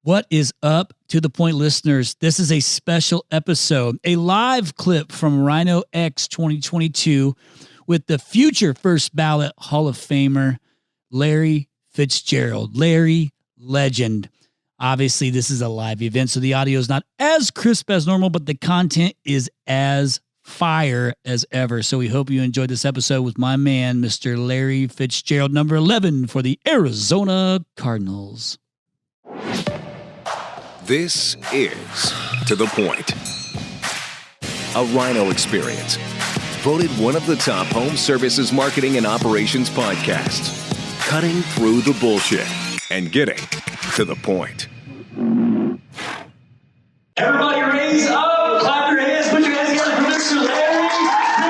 What is up, To The Point listeners? This is a special episode, a live clip from RYNOx 2022 with the future first ballot Hall of Famer, Larry Fitzgerald. Larry, legend. Obviously, this is a live event, so the audio is not as crisp as normal, but the content is as fire as ever. So we hope you enjoyed this episode with my man, Mr. Larry Fitzgerald, number 11 for the Arizona Cardinals. This is To The Point, a Rhino experience. Voted one of the top home services marketing and operations podcasts. Cutting through the bullshit and getting to the point. Everybody raise up, clap your hands, put your hands together for Mr. Larry Fitzgerald.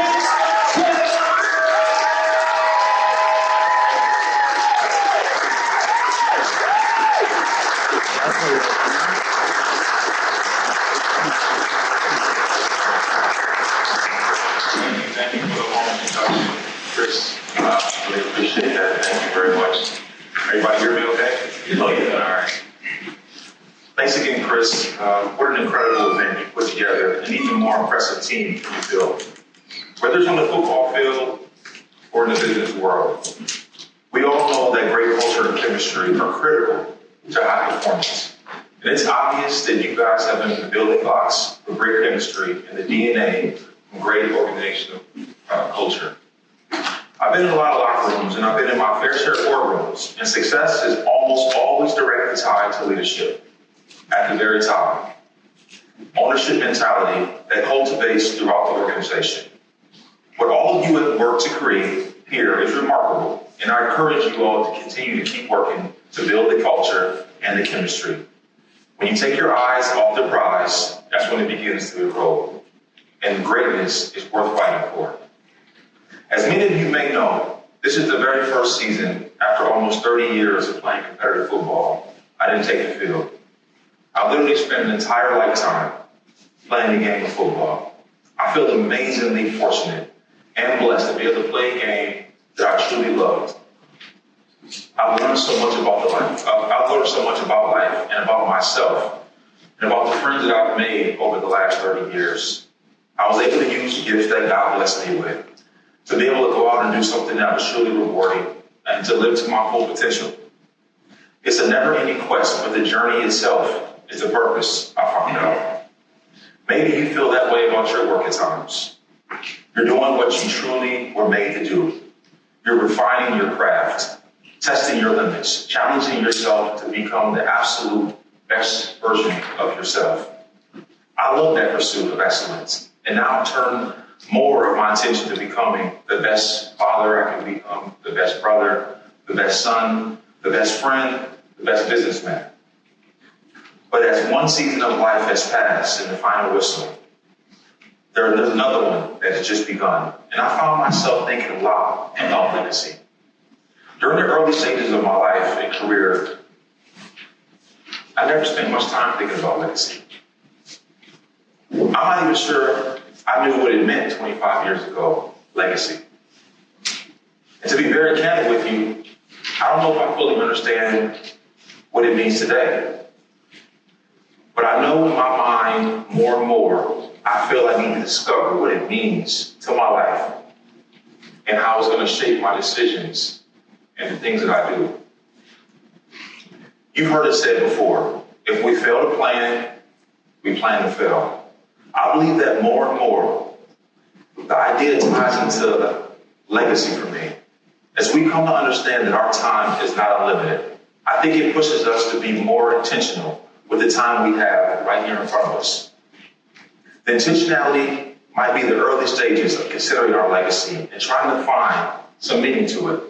Thank you for the warm introduction, Chris. Really appreciate that. Thank you very much. Everybody hear me okay? Oh, yeah. All right. Thanks again, Chris. What an incredible event you put together, an even more impressive team you built. Whether it's on the football field or in the business world, we all know that great culture and chemistry are critical to high performance. And it's obvious that you guys have been the building blocks for great chemistry and the DNA from great organizational culture. I've been in a lot of locker rooms and I've been in my fair share of boardrooms, and success is almost always directly tied to leadership at the very top. Ownership mentality that cultivates throughout the organization. What all of you have worked to create here is remarkable, and I encourage you all to continue to keep working to build the culture and the chemistry. When you take your eyes off the prize, that's when it begins to erode, and greatness is worth fighting for. As many of you may know, this is the very first season after almost 30 years of playing competitive football I didn't take the field. I literally spent an entire lifetime playing the game of football. I feel amazingly fortunate and blessed to be able to play a game that I truly loved. I've learned so much about I've learned so much about life and about myself and about the friends that I've made over the last 30 years. I was able to use the gifts that God blessed me with to be able to go out and do something that was truly rewarding and to live to my full potential. It's a never-ending quest, but the journey itself is the purpose, I found out. Maybe you feel that way about your work at times. You're doing what you truly were made to do. You're refining your craft, testing your limits, challenging yourself to become the absolute best version of yourself. I love that pursuit of excellence, and now I've turned more of my attention to becoming the best father I can become, the best brother, the best son, the best friend, the best businessman. But as one season of life has passed in the final whistle, there's another one that has just begun. And I found myself thinking a lot about legacy. During the early stages of my life and career, I never spent much time thinking about legacy. I'm not even sure I knew what it meant 25 years ago, legacy. And to be very candid with you, I don't know if I fully understand what it means today. But I know in my mind, more and more, I feel I need to discover what it means to my life and how it's going to shape my decisions and the things that I do. You've heard it said before, if we fail to plan, we plan to fail. I believe that more and more, the idea ties into legacy for me. As we come to understand that our time is not unlimited, I think it pushes us to be more intentional with the time we have right here in front of us. The intentionality might be the early stages of considering our legacy and trying to find some meaning to it.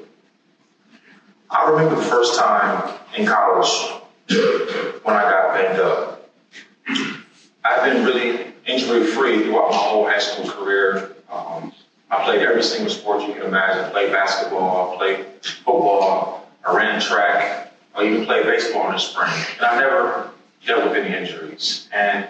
I remember the first time in college when I got banged up. I've been really injury-free throughout my whole high school career. I played every single sport you can imagine. I played basketball, I played football, I ran track, I even played baseball in the spring. And I never dealt with any injuries. And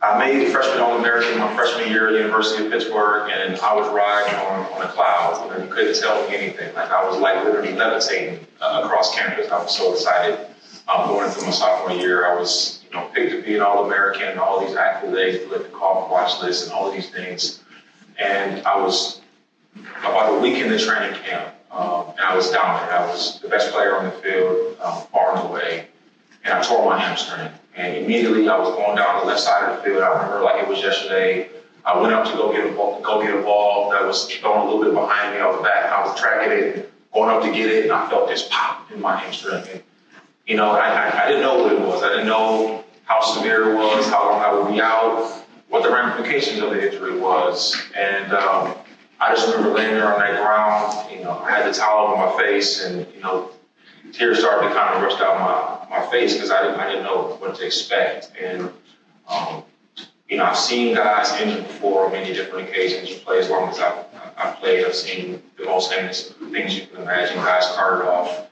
I made freshman All-American my freshman year at the University of Pittsburgh, and I was riding on a cloud. You couldn't tell me anything. Like I was like literally levitating across campus. I was so excited. Going into my sophomore year, I was, picked to be an All-American and all these accolades, like the call watch list and all of these things. And I was about a week in the training camp, and I was dominant. I was the best player on the field, far and away. And I tore my hamstring. And immediately I was going down the left side of the field. I remember like it was yesterday. I went up to go get a ball that was thrown a little bit behind me. I was tracking it, going up to get it, and I felt this pop in my hamstring. And, I didn't know what it was. I didn't know how severe it was, how long I would be out, what the ramifications of the injury was. And I just remember laying there on that ground. I had the towel over my face, and, tears started to kind of rush down my face because I didn't know what to expect. And, I've seen guys injured before on many different occasions. You play as long as I've played. I've seen the most heinous things you can imagine, guys carted off.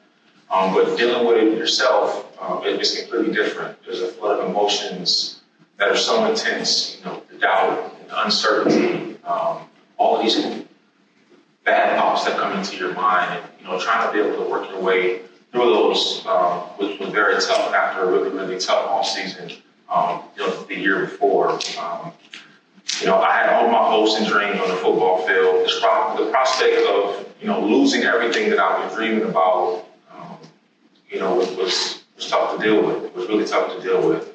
But dealing with it yourself, it's completely different. There's a flood of emotions that are so intense, the doubt, the uncertainty, all of these bad thoughts that come into your mind. And, trying to be able to work your way through those was very tough after a really, really tough offseason. The year before, I had all my hopes and dreams on the football field. The prospect of, losing everything that I've been dreaming about, was tough to deal with. It was really tough to deal with.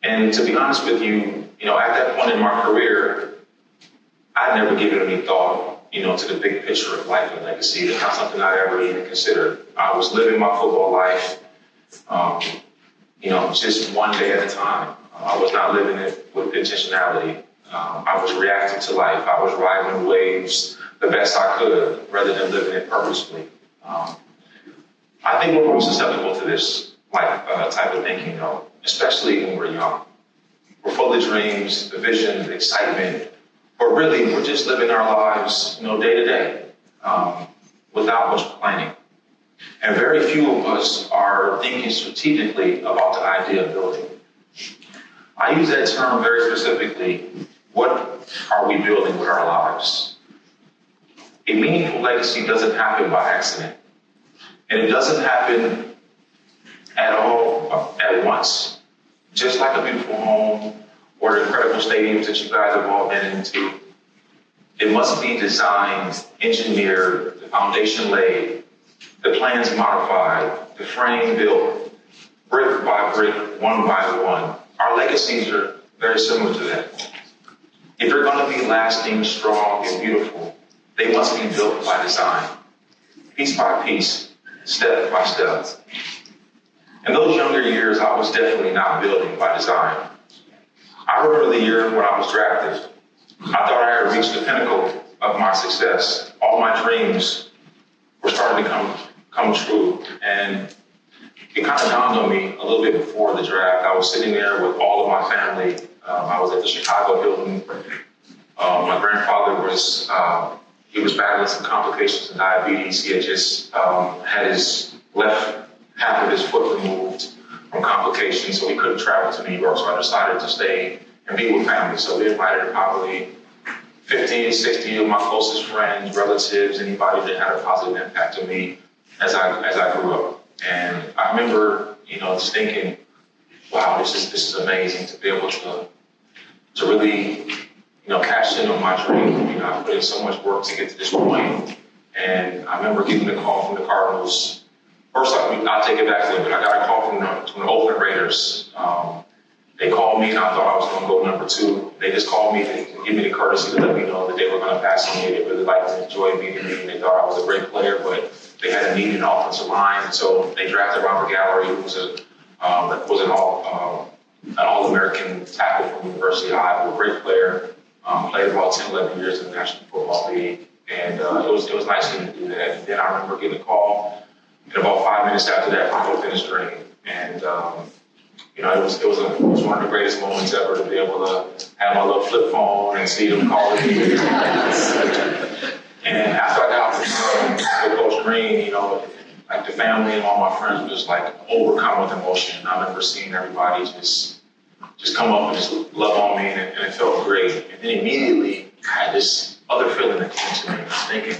And to be honest with you, at that point in my career, I'd never given any thought, to the big picture of life and legacy. It's not something I'd ever even considered. I was living my football life, just one day at a time. I was not living it with intentionality. I was reacting to life. I was riding the waves the best I could rather than living it purposefully. I think we're more susceptible to this type of thinking, though, especially when we're young. We're full of dreams, the vision, the excitement, but really we're just living our lives, day to day, without much planning. And very few of us are thinking strategically about the idea of building. I use that term very specifically. What are we building with our lives? A meaningful legacy doesn't happen by accident. And it doesn't happen at all at once. Just like a beautiful home or the incredible stadiums that you guys have all been into, it must be designed, engineered, the foundation laid, the plans modified, the frame built, brick by brick, one by one. Our legacies are very similar to that. If they're going to be lasting, strong, and beautiful, they must be built by design, piece by piece, step by step. In those younger years, I was definitely not building by design. I remember the year when I was drafted. I thought I had reached the pinnacle of my success. All my dreams were starting to come true. And it kind of dawned on me a little bit before the draft. I was sitting there with all of my family. I was at the Chicago Hilton. My grandfather was battling some complications of diabetes. He had just had his left half of his foot removed from complications, so he couldn't travel to New York. So I decided to stay and be with family. So we invited probably 50, 60 of my closest friends, relatives, anybody that had a positive impact on me as I grew up. And I remember, just thinking, wow, this is amazing to be able to really, cash in on my dream. I put in so much work to get to this point. And I remember getting a call from the Cardinals. First, I'll take it back a little bit. I got a call from the Oakland Raiders. They called me, and I thought I was going to go number 2. They just called me to give me the courtesy to let me know that they were going to pass on me. They really liked and enjoyed meeting me, and they thought I was a great player, but they had a need in the offensive line. And so they drafted Robert Gallery, who was an All-American tackle from the University of Iowa, a great player. Played about 10, 11 years in the National Football League. And it was nice of him to do that. And then I remember getting a call, and about 5 minutes after that, my whole finished dream. And it was one of the greatest moments ever to be able to have my little flip phone and see them calling me. And after I got off with Coach Green, like the family and all my friends were just like overcome with emotion. I remember seeing everybody just come up and just love on me, and it felt great. And then immediately I had this other feeling that came to me. I was thinking,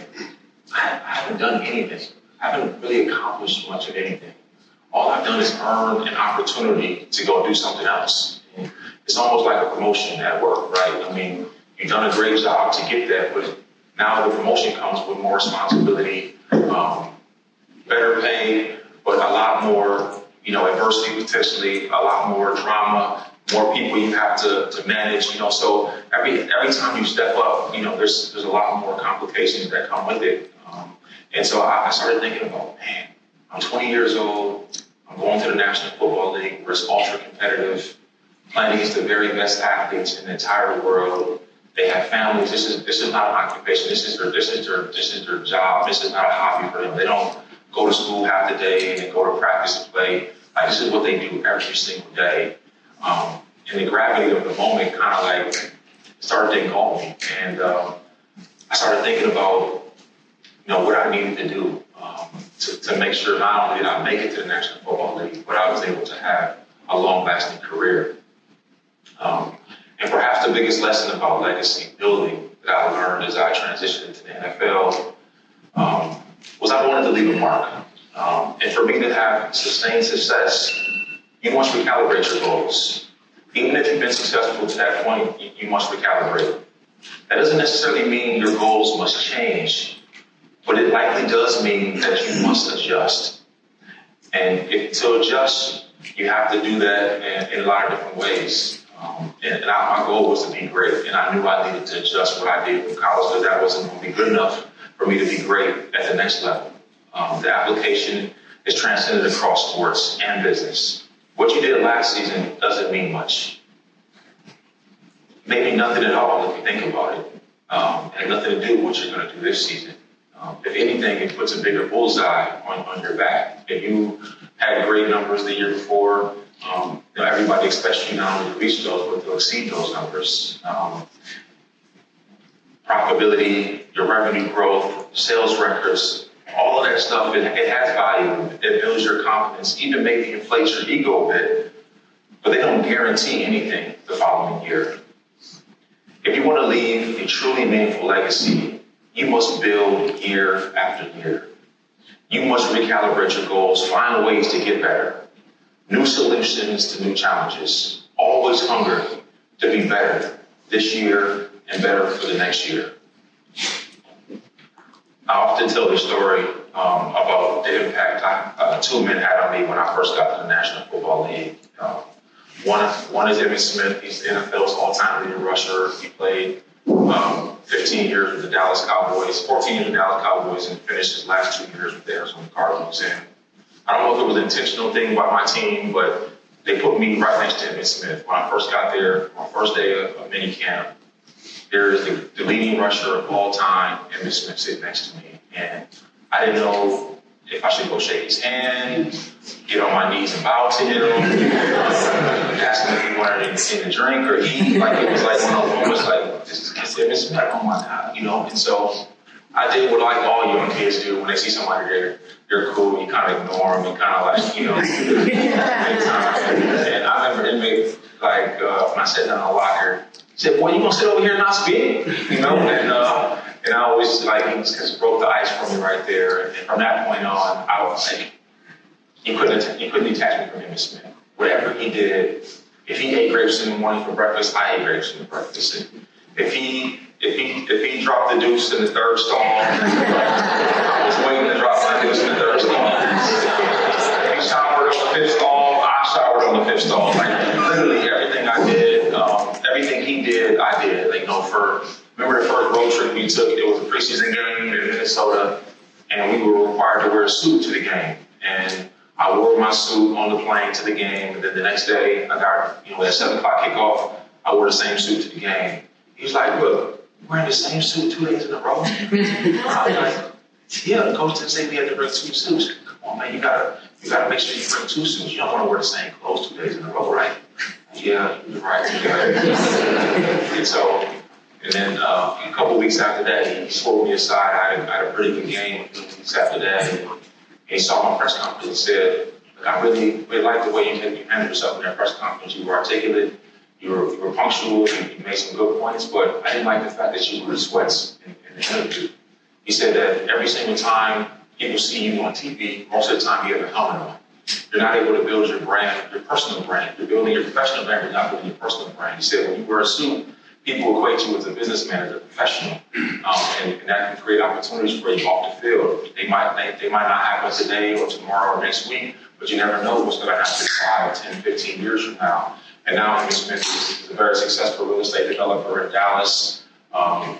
I haven't done anything. I haven't really accomplished much of anything. all I've done is earn an opportunity to go do something else. And it's almost like a promotion at work, right? I mean, you've done a great job to get that, but now the promotion comes with more responsibility, better pay, but a lot more, adversity potentially, a lot more drama, more people you have to manage, so every time you step up, there's a lot more complications that come with it. And so I started thinking about, man, I'm 20 years old, I'm going to the National Football League, where it's ultra competitive, playing against the very best athletes in the entire world. They have families. This is not an occupation. This is their job. This is not a hobby for them. They don't go to school half the day and then go to practice and play. Like, this is what they do every single day. And the gravity of the moment kind of like started to engulf me. And I started thinking about, what I needed to do to make sure not only did I make it to the National Football League, but I was able to have a long-lasting career. And perhaps the biggest lesson about legacy building that I learned as I transitioned into the NFL was I wanted to leave a mark. And for me to have sustained success, you must recalibrate your goals. Even if you've been successful to that point, you must recalibrate. That doesn't necessarily mean your goals must change, but it likely does mean that you must adjust. And to adjust, you have to do that in a lot of different ways. My goal was to be great, and I knew I needed to adjust what I did in college, because that wasn't going to be good enough for me to be great at the next level. The application is transcended across sports and business. What you did last season doesn't mean much. Maybe nothing at all if you think about it. And nothing to do with what you're going to do this season. If anything, it puts a bigger bullseye on your back. If you had great numbers the year before, everybody expects you not only to reach those, but to exceed those numbers. Profitability, your revenue growth, sales records, all of that stuff, it has value. It builds your confidence, even maybe inflates your ego a bit, but they don't guarantee anything the following year. If you want to leave a truly meaningful legacy, you must build year after year. You must recalibrate your goals, find ways to get better, new solutions to new challenges, always hunger to be better this year and better for the next year. I often tell the story about the impact two men had on me when I first got to the National Football League. One is Emmy Smith. He's the NFL's all-time leading rusher. He played 15 years with the Dallas Cowboys, 14 years with the Dallas Cowboys, and finished his last 2 years with the Arizona Cardinals. And I don't know if it was an intentional thing by my team, but they put me right next to Emmy Smith. When I first got there, my first day of minicamp, there is the leading rusher of all time, Emmy Smith, sitting next to me. And I didn't know if I should go shake his hand, get on my knees and bow to him, ask him if he wanted anything to drink or eat. Like, it was like one of those moments, like, this is Emmy Smith, oh my God, And so I did what like all young kids do when they see somebody there. You're cool, you kind of ignore them and kind of like, And I remember inmate, like, when I sat down in the locker, he said, boy, you gonna sit over here and not speak? And I always, like, he just broke the ice for me right there. And from that point on, I was like, you couldn't detach me from Emmy Smith. Whatever he did, if he ate grapes in the morning for breakfast, I ate grapes for breakfast. And if he dropped the deuce in the third stall, I was waiting to drop my deuce in the third stall. If he showered on the fifth stall, I showered on the fifth stall. Like, literally everything I did, everything he did, I did. Remember the first road trip we took, it was a preseason game in Minnesota, and we were required to wear a suit to the game. And I wore my suit on the plane to the game, and then the next day, I got, at 7 o'clock kickoff, I wore the same suit to the game. He was like, look, you wearing the same suit 2 days in a row? I was like, yeah, the coach didn't say we had to bring 2 suits. Come on, man, you gotta make sure you bring 2 suits. You don't want to wear the same clothes 2 days in a row, right? Yeah, you're right. And then a couple weeks after that, he pulled me aside. I had a pretty good game a few weeks after that. And he saw my press conference and said, look, I really like the way you handled yourself in that press conference. You were articulate, you were punctual, you made some good points, but I didn't like the fact that you were in sweats in the interview. He said that every single time people see you on TV, most of the time you have a helmet on. you're not able to build your brand, your personal brand. You're building your professional brand, but you're not building your personal brand. He said, when you wear a suit, people equate you as a businessman, as a professional, and that can create opportunities for you off the field. They might not happen today or tomorrow or next week, but you never know what's going to happen 5, 10, 15 years from now. And now Emmy Smith is a very successful real estate developer in Dallas.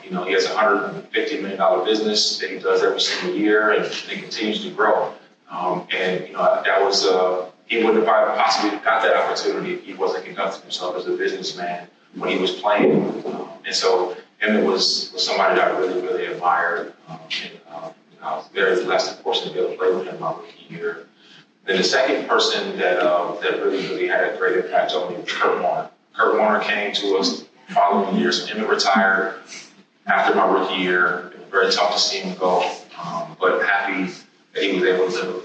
He has a $150 million business that he does every single year, and it continues to grow. That was he wouldn't have possibly got that opportunity if he wasn't conducting himself as a businessman when he was playing. And so Emmett was somebody that I really, really admired. I was very blessed, of course, to be able to play with him my rookie year. Then the second person that really, really had a great impact on me was Kurt Warner. Kurt Warner came to us the following year. So Emmett retired after my rookie year. It was very tough to see him go, but happy that he was able to live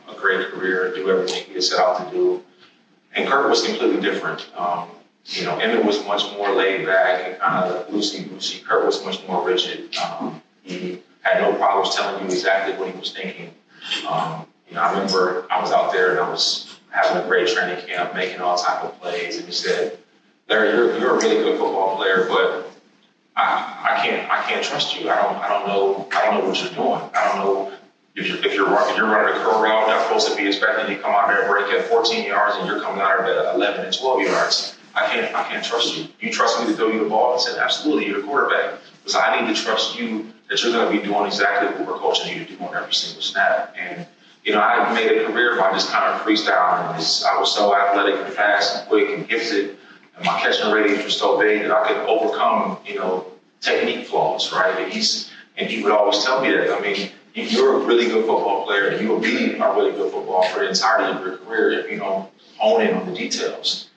a great career and do everything he had set out to do. And Kurt was completely different. Emmett was much more laid back and kind of loosey-goosey. Kurt was much more rigid. He had no problems telling you exactly what he was thinking. I remember I was out there and I was having a great training camp, making all type of plays, and he said, "Larry, you're a really good football player, but I can't trust you. I don't know what you're doing. I don't know if you're running a curl route, I'm supposed to be expecting you to come out there and break at 14 yards, and you're coming out there at 11 and 12 yards. I can't trust you. You trust me to throw you the ball?" I said, "Absolutely, you're the quarterback. Because I need to trust you that you're going to be doing exactly what we're coaching you to do on every single snap." And I made a career by just kind of freestyling. I was so athletic and fast and quick and gifted, and my catching radius was so big that I could overcome, technique flaws, right? And he would always tell me that. I mean, you're a really good football player, and you will be a really good football for the entirety of your career if you don't hone in on the details.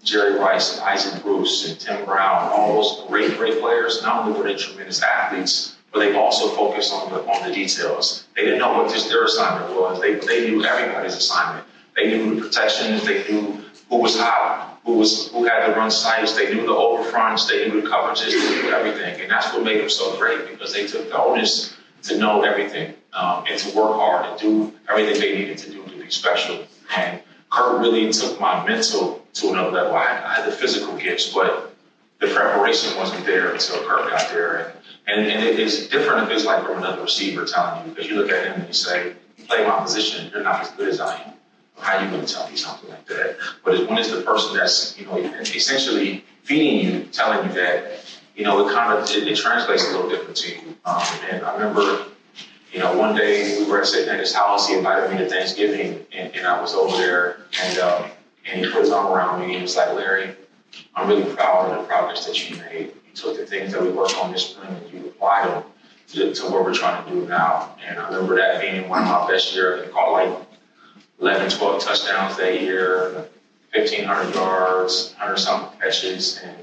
Jerry Rice and Isaac Bruce and Tim Brown, all those great players, not only were they tremendous athletes, but they also focused on the details. They didn't know what their assignment was. They knew everybody's assignment. They knew the protections. They knew who was hot, who had the run sites. They knew the over fronts. They knew the coverages. They knew everything. And that's what made them so great, because they took the onus to know everything and to work hard and do everything they needed to do to be special. And Kurt really took my mental to another level. I had the physical gifts, but the preparation wasn't there until Kurt got there. And it is different if it's like from another receiver telling you, because you look at him and you say, "You play my position, you're not as good as I am. How are you going to tell me something like that?" But when it's the person that's, essentially feeding you, telling you that, it translates a little different to you. And I remember, one day we were sitting at his house. He invited me to Thanksgiving, and I was over there, and he put his arm around me, and he was like, "Larry, I'm really proud of the progress that you made. You took the things that we worked on this spring and you applied them to what we're trying to do now." And I remember that being one of my best years. I caught like 11, 12 touchdowns that year, 1,500 yards, 100-something catches, and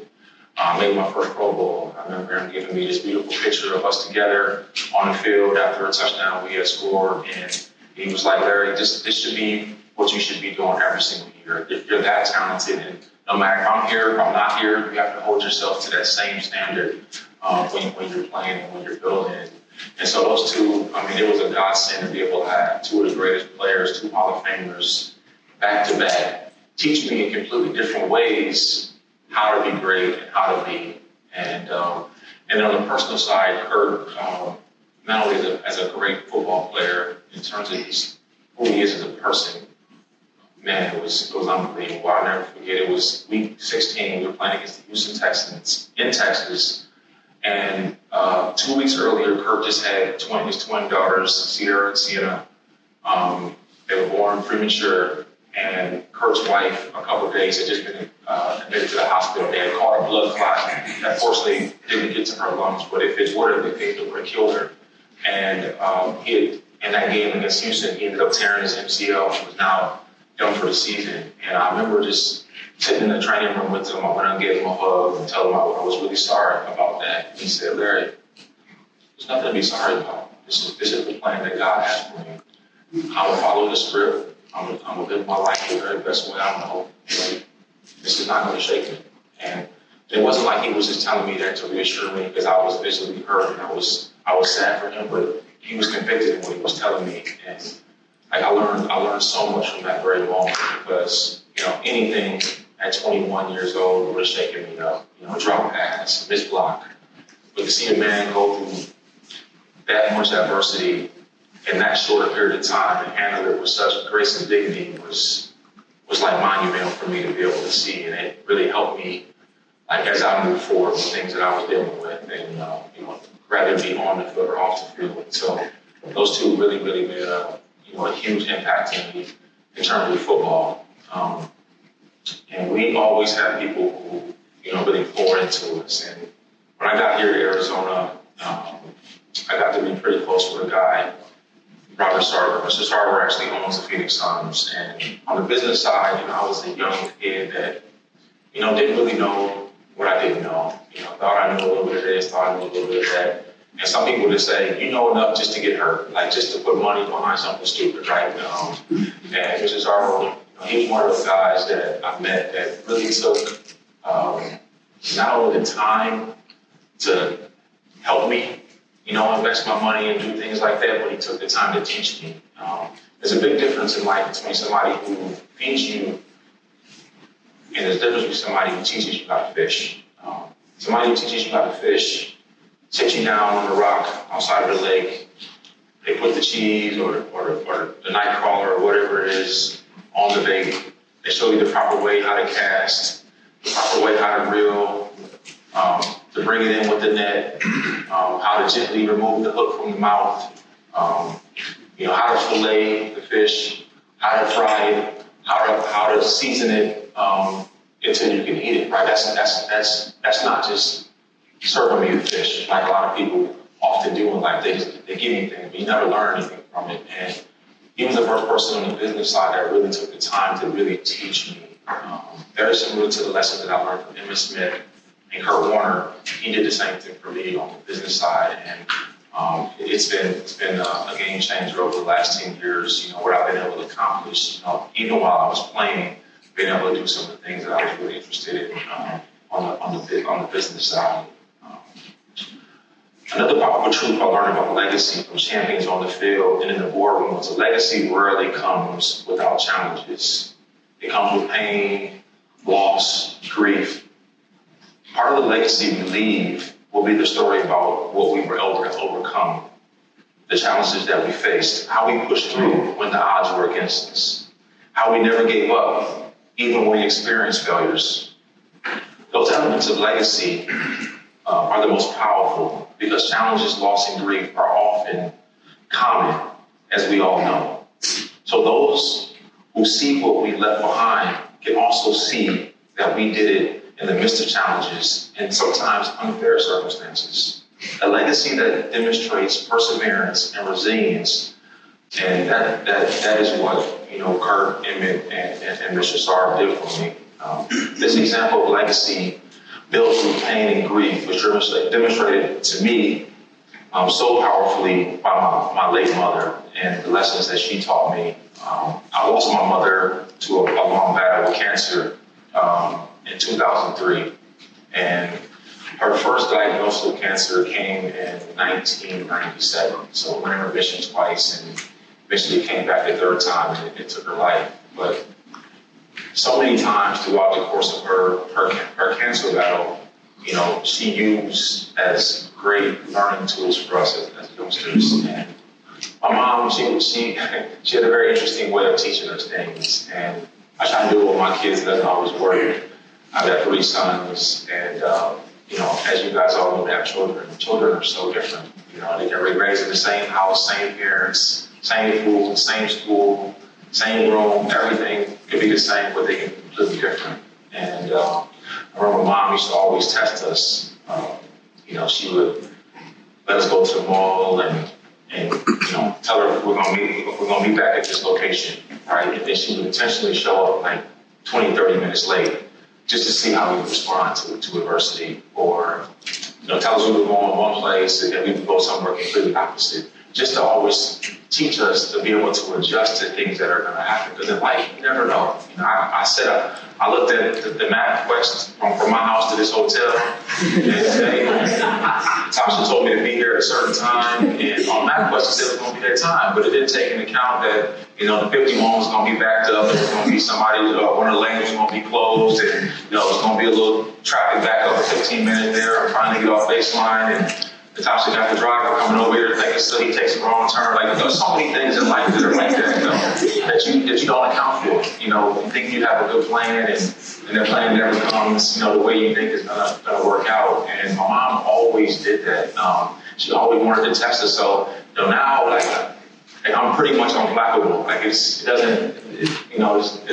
I made my first Pro Bowl. I remember him giving me this beautiful picture of us together on the field after a touchdown we had scored. And he was like, "Larry, this should be what you should be doing every single year. You're that talented, and no matter if I'm here or I'm not here, you have to hold yourself to that same standard when you're playing and when you're building." And so those two, it was a godsend to be able to have two of the greatest players, two Hall of Famers, back to back, teach me in completely different ways how to be great and how to lead. And then on the personal side, Kurt, not only as a great football player, in terms of who he is as a person, man, it was unbelievable. I'll never forget. It was week 16. We were playing against the Houston Texans in Texas. And 2 weeks earlier, Kurt just had his twin daughters, Sierra and Sienna. They were born premature. And Kurt's wife, a couple of days, had just been admitted to the hospital. They had caught a blood clot that fortunately didn't get to her lungs. But if it would have, it would have killed her. And in that game against Houston, he ended up tearing his MCL. He was now done for the season. And I remember just sitting in the training room with him. I went and gave him a hug and told him I was really sorry about that. And he said, "Larry, there's nothing to be sorry about. This is the plan that God has for me. I will follow the script. I'm going to live my life the very best way I know. This is not going to shake me." And it wasn't like he was just telling me that to reassure me, because I was visually hurt and I was sad for him, but he was convicted in what he was telling me. And I learned so much from that very moment because, anything at 21 years old would have shaken me up. Drop pass, miss block. But to see a man go through that much adversity in that short period of time and handle it with such grace and dignity was like monumental for me to be able to see. And it really helped me, like, as I moved forward with things that I was dealing with, and, rather be on the field or off the field. So those two really, really made a huge impact in me in terms of football. And we always had people who, really pour into us. And when I got here to Arizona, I got to be pretty close with a guy, Robert Sarver. Mr. Sarver actually owns the Phoenix Suns. And on the business side, I was a young kid that, didn't really know what I didn't know. Thought I knew a little bit of this, thought I knew a little bit of that. And some people just say, you know enough just to get hurt, like just to put money behind something stupid, right? And Mr. Sarver, he was one of those guys that I met that really took not only the time to help me, invest my money and do things like that, but he took the time to teach me. There's a big difference in life between somebody who feeds you and there's a difference between somebody who teaches you how to fish. Somebody who teaches you how to fish sits you down on the rock outside of the lake. They put the cheese or the night crawler or whatever it is on the bait. They show you the proper way how to cast, the proper way how to reel, to bring it in with the net, how to gently remove the hook from the mouth, how to fillet the fish, how to fry it, how to season it until you can eat it. Right? That's not just serving me the fish like a lot of people often do in life. They give you things, but you never learn anything from it. And he was the first person on the business side that really took the time to really teach me. Very similar to the lessons that I learned from Emmy Smith and Kurt Warner. He did the same thing for me on the business side, and it's been a game changer over the last 10 years. What I've been able to accomplish, even while I was playing, being able to do some of the things that I was really interested in on the business side. Another powerful truth I learned about legacy from champions on the field and in the boardroom was a legacy rarely comes without challenges. It comes with pain, loss, grief. Part of the legacy we leave will be the story about what we were able to overcome, the challenges that we faced, how we pushed through when the odds were against us, how we never gave up, even when we experienced failures. Those elements of legacy are the most powerful because challenges, loss, and grief are often common, as we all know. So those who see what we left behind can also see that we did it in the midst of challenges and sometimes unfair circumstances. A legacy that demonstrates perseverance and resilience, and that is what Kurt, Emmett, and Mr. Sarver did for me. This example of legacy built through pain and grief was demonstrated to me so powerfully by my late mother and the lessons that she taught me. I lost my mother to a long battle with cancer in 2003. And her first diagnosis of cancer came in 1997. So went in remission twice and eventually came back the third time and it took her life. But so many times throughout the course of her cancer battle, she used as great learning tools for us as youngsters. And my mom, she had a very interesting way of teaching us things. And I try to do it with my kids. It doesn't always work. I've got 3 sons, and as you guys all know, we have children. Children are so different. They can be raised in the same house, same parents, same food, same school, same room. Everything could be the same, but they can be completely different. And I remember Mom used to always test us. She would let us go to the mall and tell her we're gonna meet back at this location, right? And then she would intentionally show up like 20, 30 minutes late, just to see how we would respond to adversity, or tell us we were going one place and then we would go somewhere completely opposite. just to always teach us to be able to adjust to things that are going to happen. Because in life, you never know. I looked at the map quest from my house to this hotel, and today, Tasha told me to be here at a certain time, and on MapQuest it said it was going to be that time, but it didn't take into account that, the 51 was going to be backed up, there was going to be somebody, one of the lanes was going to be closed, and, it was going to be a little traffic back up for 15 minutes there, I'm trying to get off baseline, and Tasha got the driver coming over here thinking so he takes a wrong turn. Like, there's so many things in life that are like that, that you don't account for. You think you have a good plan, and that plan never comes, the way you think it's gonna work out. And my mom always did that. She always wanted to test us. So, now, I'm pretty much unflappable. There's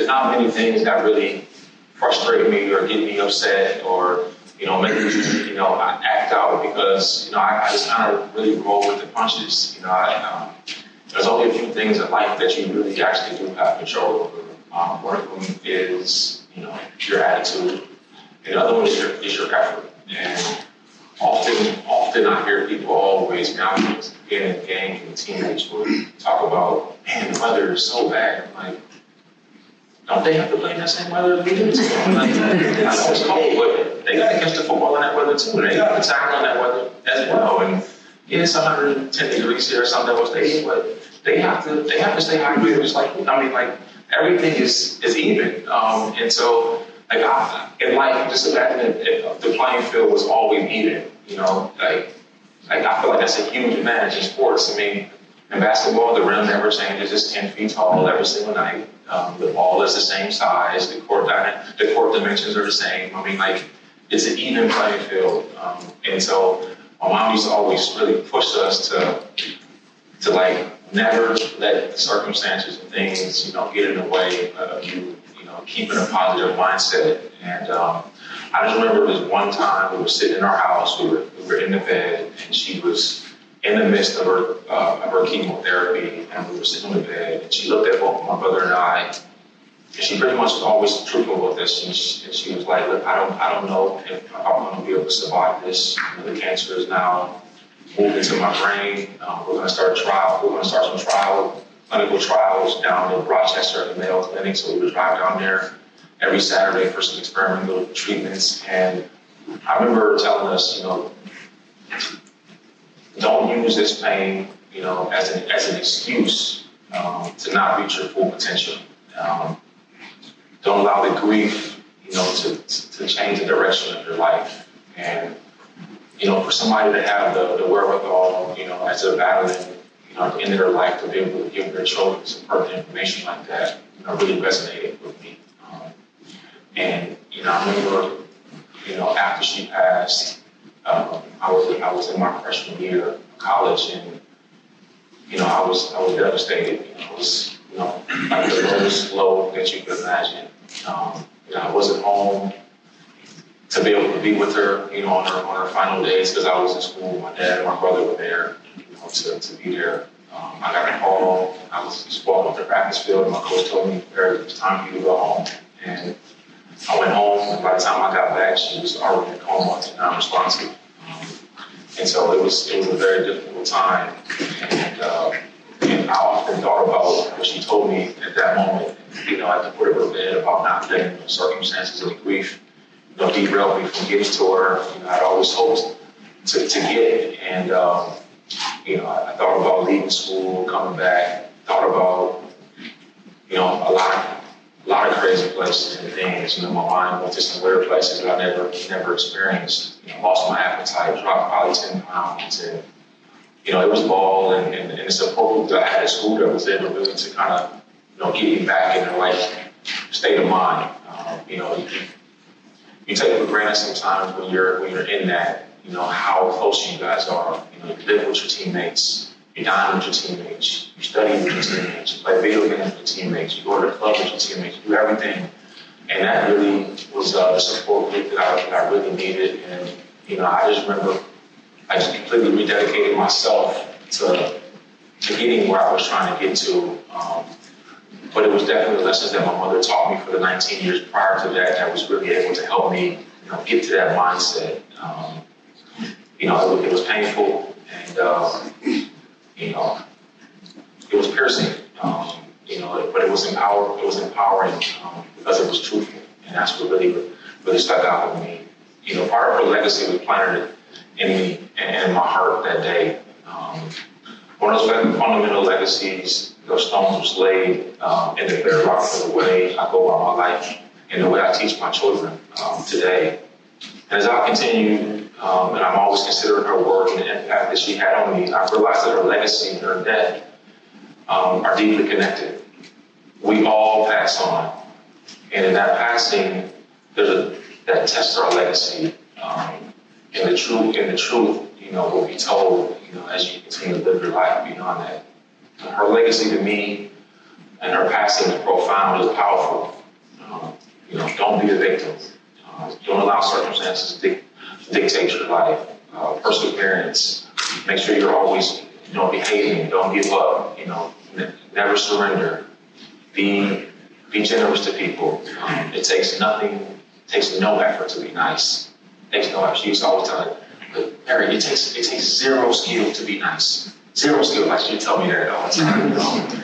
not many things that really frustrate me or get me upset or make me, act out because, I just kind of really roll with the punches. There's only a few things in life that you really actually do have control over. One of them is, your attitude. And the other one is your effort. And often I hear people always, I was getting in games with teammates would talk about, man, the weather is so bad. I'm like, don't they have to play in that same weather as we do? I know it's cold, but they got to catch the football in that weather too. They got to tackle in that weather as well. And yeah, it's 110 degrees here or something that was stadium, but they have to stay hydrated. It's everything is even. And so in life, just imagine if the playing field was always even. I feel like that's a huge advantage in sports. In basketball, the rim never changes. It's 10 feet tall every single night. The ball is the same size. The court dimensions are the same. It's an even playing field. And so my mom used to always really push us to never let the circumstances and things, get in the way of you, keeping a positive mindset. And I just remember this one time we were sitting in our house. We were in the bed, and she was in the midst of her chemotherapy, and we were sitting in the bed, and she looked at both my brother and I, and she pretty much was always truthful with us, and she was like, look, I don't know if I'm going to be able to survive this. The cancer is now moved into my brain. We're going to start a trial. We're going to start some clinical trials down in Rochester at the Mayo Clinic, so we would drive down there every Saturday for some experimental treatments, and I remember telling us, don't use this pain, as an excuse to not reach your full potential. Don't allow the grief, to change the direction of your life. And, for somebody to have the wherewithal, as they're battling, at the end of their life, to be able to give their children some pertinent information like that, really resonated with me. And, I remember, after she passed, I was in my freshman year of college, and I was devastated. It was like the lowest low that you could imagine. I wasn't home to be able to be with her, on her final days because I was in school. My dad and my brother were there, to be there. I got a call. I was just walking off the practice field, and my coach told me, "Eric, it's time for you to go home." And I went home, and by the time I got back, she was already in a coma and non-responsive. And so it was a very difficult time. And I often thought about what she told me at that moment, at the foot of her bed, about not letting the circumstances of grief, derail me from getting to her. I'd always hoped to get it. And, I thought about leaving school, coming back, thought about, a lot of crazy places and things. My mind went to some weird places that I never experienced. Lost my appetite, dropped probably 10 pounds, and it was ball, and it's a program that I had at school that was able really to kind of get me back in the right state of mind. You take it for granted sometimes when you're in that. How close you guys are. You live with your teammates. You dine with your teammates. You study with your teammates. You play video games with your teammates. You go to the club with your teammates. You do everything. And that really was the support group that I really needed. And, I just remember I just completely rededicated myself to getting where I was trying to get to. But it was definitely lessons that my mother taught me for the 19 years prior to that was really able to help me, get to that mindset. It was painful, and you know, it was piercing, you know, but it was empowering. It was empowering because it was truthful, and that's what really stuck out with me. You know, part of her legacy was planted in me and in my heart that day. One of those fundamental legacies, those stones was laid in the bedrock for the way I go about my life and the way I teach my children today. And as I continue, and I'm always considering her work and the impact that she had on me, I realized that her legacy and her death are deeply connected. We all pass on. And in that passing, that tests our legacy. And the truth, you know, will be told, you know, as you continue to live your life beyond that. Her legacy to me and her passing is profound, is powerful. You know, don't be a victim. Don't allow circumstances to dictate your life. Perseverance. Make sure you're always, you know, behaving. Don't give up. You know, never surrender. Be generous to people. It takes no effort to be nice. It takes no effort. She used to always tell me, Harry, it takes zero skill to be nice. Zero skill. Like she tell me that all the time.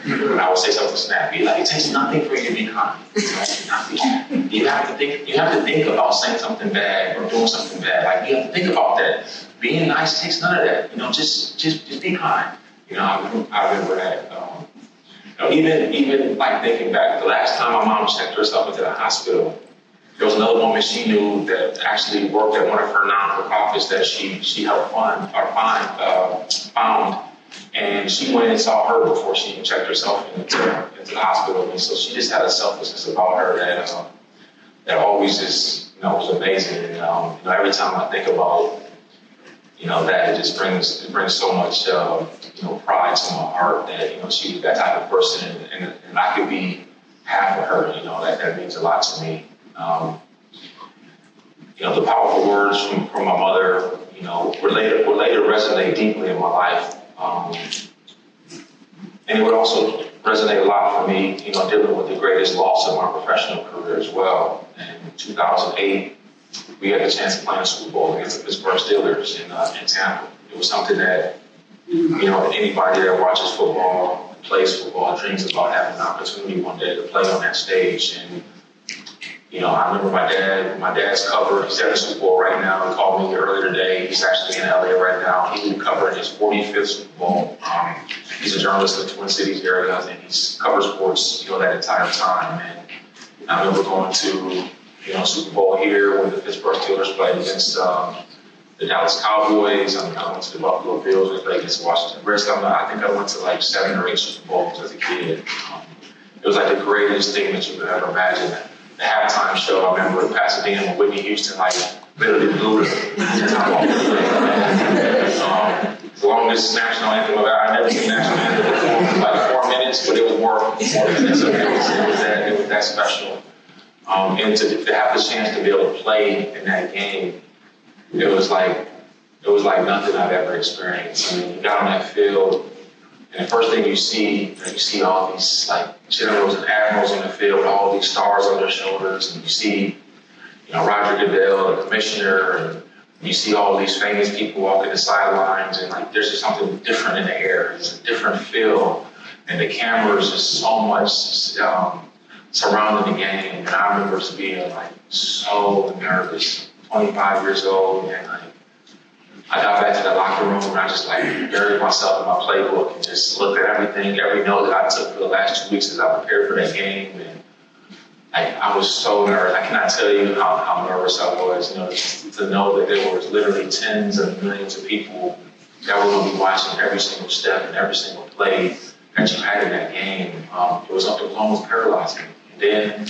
You know, when I would say something snappy, like it takes nothing for you to be kind. You have to think about saying something bad or doing something bad. Like you have to think about that. Being nice takes none of that. You know, just be kind. You know, I remember that. You know, even like thinking back, the last time my mom checked herself into the hospital, there was another woman she knew that actually worked at one of her non-for-profits that she helped found. And she went and saw her before she even checked herself into the hospital. And so she just had a selflessness about her that always just, you know, was amazing. And, you know, every time I think about, you know, that it brings so much, you know, pride to my heart that, you know, she was that type of person and I could be half of her, you know, that means a lot to me. You know, the powerful words from my mother, you know, would later resonate deeply in my life. And it would also resonate a lot for me, you know, dealing with the greatest loss of my professional career as well. In 2008, we had the chance to play in a Super Bowl against the Pittsburgh Steelers in Tampa. It was something that, you know, anybody that watches football, plays football, dreams about having an opportunity one day to play on that stage. And you know, I remember my dad's cover. He's at the Super Bowl right now. He called me earlier today. He's actually in LA right now. He was covering his 45th Super Bowl. He's a journalist in the Twin Cities area, and he's covered sports, you know, that entire time. And I remember going to, you know, Super Bowl here when the Pittsburgh Steelers played against the Dallas Cowboys. I went to the Buffalo Bills. We played against the Washington Redskins. I think I went to like 7 or 8 Super Bowls as a kid. It was like the greatest thing that you could ever imagine. The halftime show, I remember in Pasadena when Whitney Houston like literally blew the longest national anthem I've never seen national anthem before. It was like 4 minutes, but it was more minutes. It was that special. And to have the chance to be able to play in that game, it was like nothing I've ever experienced. I mean, you got on that field, and the first thing you see all these like generals and admirals on the field with all these stars on their shoulders, and you see, you know, Roger Goodell, the commissioner, and you see all these famous people walking the sidelines, and like there's just something different in the air. It's a different feel, and the cameras just so much surrounding the game. And I remember just being like so nervous, 25 years old, and like I got back to the locker room and I just like buried myself in my playbook and just looked at everything, every note that I took for the last 2 weeks as I prepared for that game. And I was so nervous. I cannot tell you how nervous I was, you know, to know that there was literally tens of millions of people that were going to be watching every single step and every single play that you had in that game. It was almost paralyzing. And then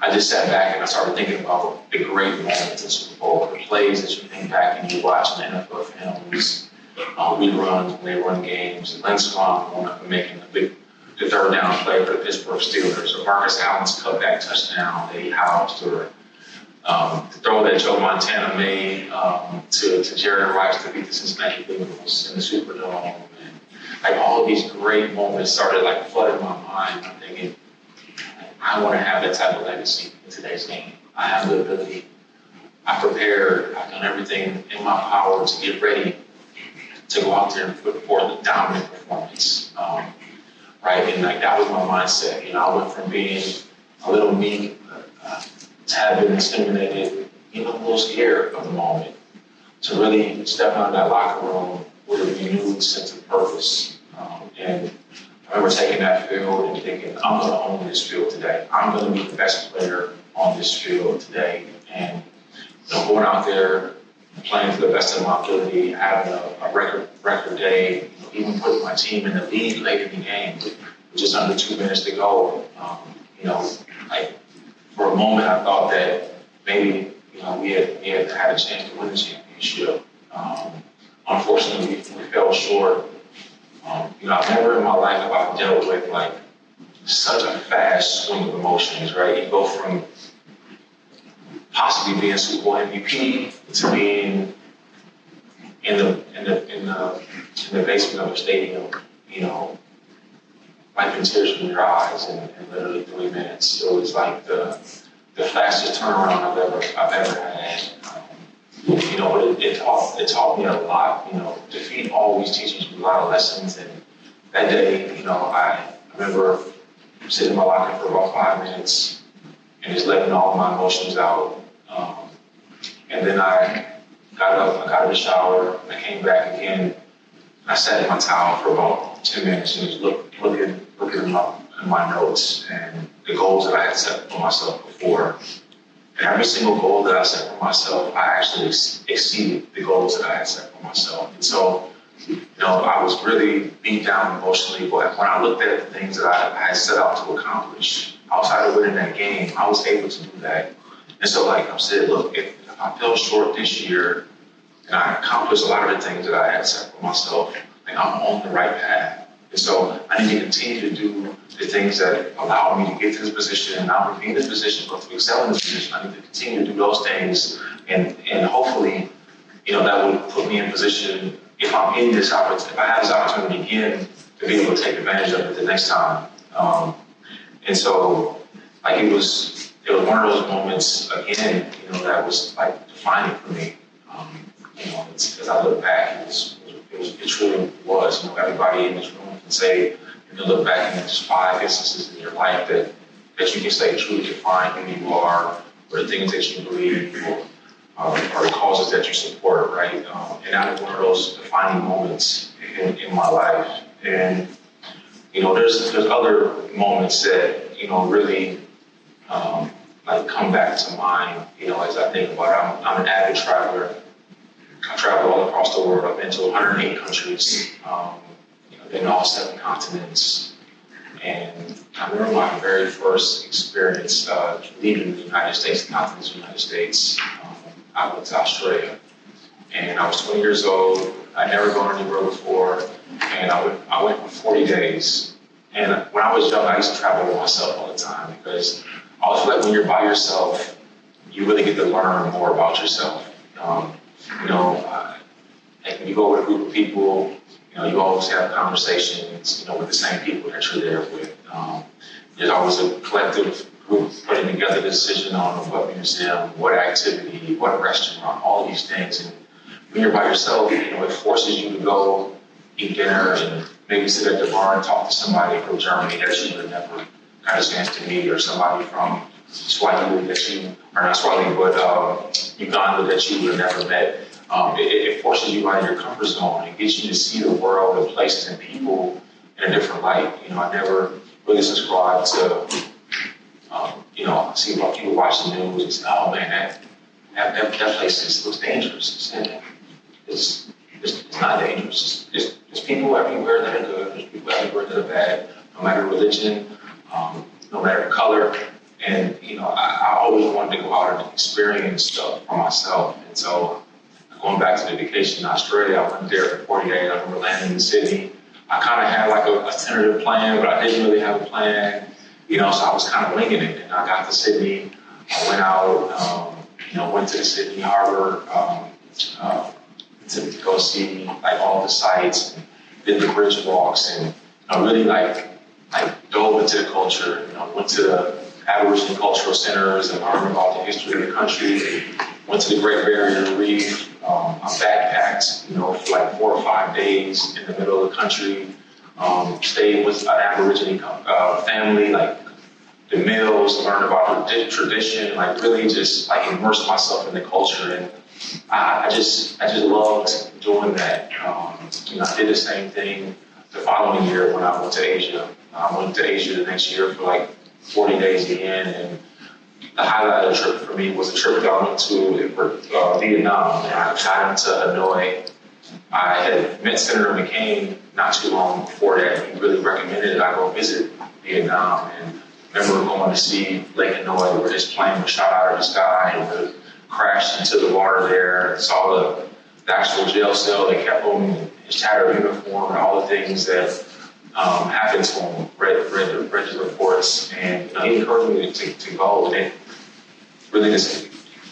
I just sat back and I started thinking about the great moments in Super Bowl, the plays that you think back and you watch in the NFL films, reruns when they run games, Lynn Swan going up and making the third down play for the Pittsburgh Steelers, or Marcus Allen's cutback touchdown that he housed, or the throw that Joe Montana made to Jerry Rice to beat the Cincinnati Bengals in the Superdome. And like all of these great moments started like flooding my mind. I'm thinking, I want to have that type of legacy in today's game. I have the ability. I prepared. I've done everything in my power to get ready to go out there and put forth a dominant performance, right? And like that was my mindset. You know, I went from being a little me to having intimidated, a little scared of the moment, to really step out of that locker room with a renewed sense of purpose. And I remember taking that field and thinking, I'm going to own this field today. I'm going to be the best player on this field today. And going out there, playing to the best of my ability, having a record day, even putting my team in the lead late in the game with just under 2 minutes to go. Like for a moment, I thought that maybe we had a chance to win the championship. Unfortunately, we fell short. I've never in my life have I dealt with like such a fast swing of emotions, right? You go from possibly being Super Bowl MVP to being in the basement of a stadium, wiping tears from your eyes in literally 3 minutes. It was like the fastest turnaround I've ever had. But it taught me a lot. Defeat always teaches you a lot of lessons. And that day, I remember sitting in my locker for about 5 minutes and just letting all of my emotions out. And then I got up, I got in the shower, I came back again, and I sat in my towel for about 10 minutes and just looking at my notes and the goals that I had set for myself before. And every single goal that I set for myself, I actually exceeded the goals that I had set for myself. And so, I was really beat down emotionally, but when I looked at the things that I had set out to accomplish outside of winning that game, I was able to do that. And so, like I said, look, if I fell short this year and I accomplished a lot of the things that I had set for myself, like I'm on the right path. And so I need to continue to do the things that allow me to get to this position and not to be in this position, but to excel in this position. I need to continue to do those things, and hopefully, that would put me in position if I'm in this opportunity, if I have this opportunity again, to be able to take advantage of it the next time. And so, like it was one of those moments again, that was like defining for me. As I look back, it truly was. Everybody in this room can say, you can look back and there's 5 instances in your life that you can say truly define who you are, or the things that you believe, or the causes that you support, right? And that was one of those defining moments in my life. And there's other moments that really like come back to mind. As I think about it, I'm an avid traveler. I travel all across the world. I've been to 108 countries. Been to all 7 continents. And I remember my very first experience leaving the United States, the continent of the United States. I went to Australia. And I was 20 years old. I'd never gone anywhere before. And I went for 40 days. And when I was young, I used to travel with myself all the time because I always feel like when you're by yourself, you really get to learn more about yourself. Like when you go with a group of people, you always have conversations, with the same people that you're there with. There's always a collective group putting together a decision on what museum, what activity, what restaurant, all these things. And when you're by yourself, it forces you to go eat dinner and maybe sit at the bar and talk to somebody from Germany that you would have never had a chance to meet, or somebody from Swahili that you, or not Swahili, but Uganda that you would have never met. It forces you out of your comfort zone and gets you to see the world and places and people in a different light. I never really subscribed to, see about people watch the news and say, oh man, that place looks dangerous. It's not dangerous. There's people everywhere that are good. There's people everywhere that are bad, no matter religion, no matter color. And, I always wanted to go out and experience stuff for myself. And so going back to the vacation in Australia, I went there for 40 days. I remember landing in Sydney. I kind of had like a tentative plan, but I didn't really have a plan, so I was kind of winging it. And I got to Sydney. I went out, went to the Sydney Harbor to go see like all the sites, and did the bridge walks, and really like dove into the culture. Went to the Aboriginal cultural centers and learned about the history of the country. went to the Great Barrier Reef. I backpacked, for like 4 or 5 days in the middle of the country. Stayed with an Aborigine family, like the meals, learned about the tradition, like really just like immerse myself in the culture. And I just loved doing that. I did the same thing the following year when I went to Asia. I went to Asia the next year for like 40 days again. And the highlight of the trip for me was a trip that I went to Vietnam. And I got into Hanoi. I had met Senator McCain not too long before that. He really recommended that I go visit Vietnam. And I remember going to see Lake Hanoi where his plane was shot out of the sky and crashed into the water there, and saw the actual jail cell. They kept him, his tattered uniform, and all the things that happened to him. Read the reports, and he encouraged me to go. And it really just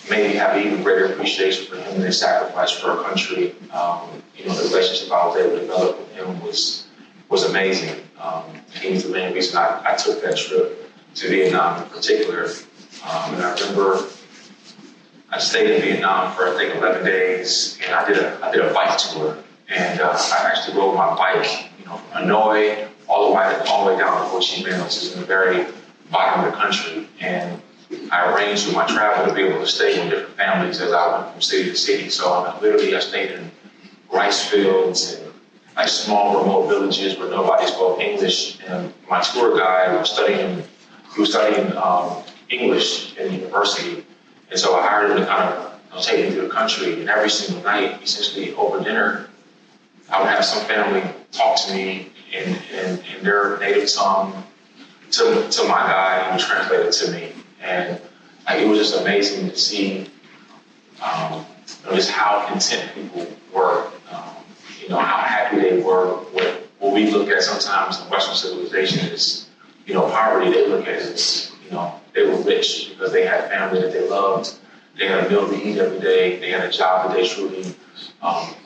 made me have an even greater appreciation for him and his sacrifice for our country. The relationship I was able to develop with him was amazing. He was the main reason I took that trip to Vietnam in particular. And I remember I stayed in Vietnam for I think 11 days, and I did a bike tour. And I actually rode my bike, from Hanoi all the way down to Ho Chi Minh, which is in the very bottom of the country. And I arranged with my travel to be able to stay in different families as I went from city to city. So I stayed in rice fields and like small remote villages where nobody spoke English. And my tour guide was studying English in university. And so I hired him to kind of take me through the country. And every single night, essentially over dinner, I would have some family talk to me in their native tongue to my guide, and would translate it to me. And it was just amazing to see just how content people were, how happy they were. What we look at sometimes in Western civilization is, poverty. They look at it as, they were rich because they had family that they loved. They had a meal to eat every day. They had a job that they truly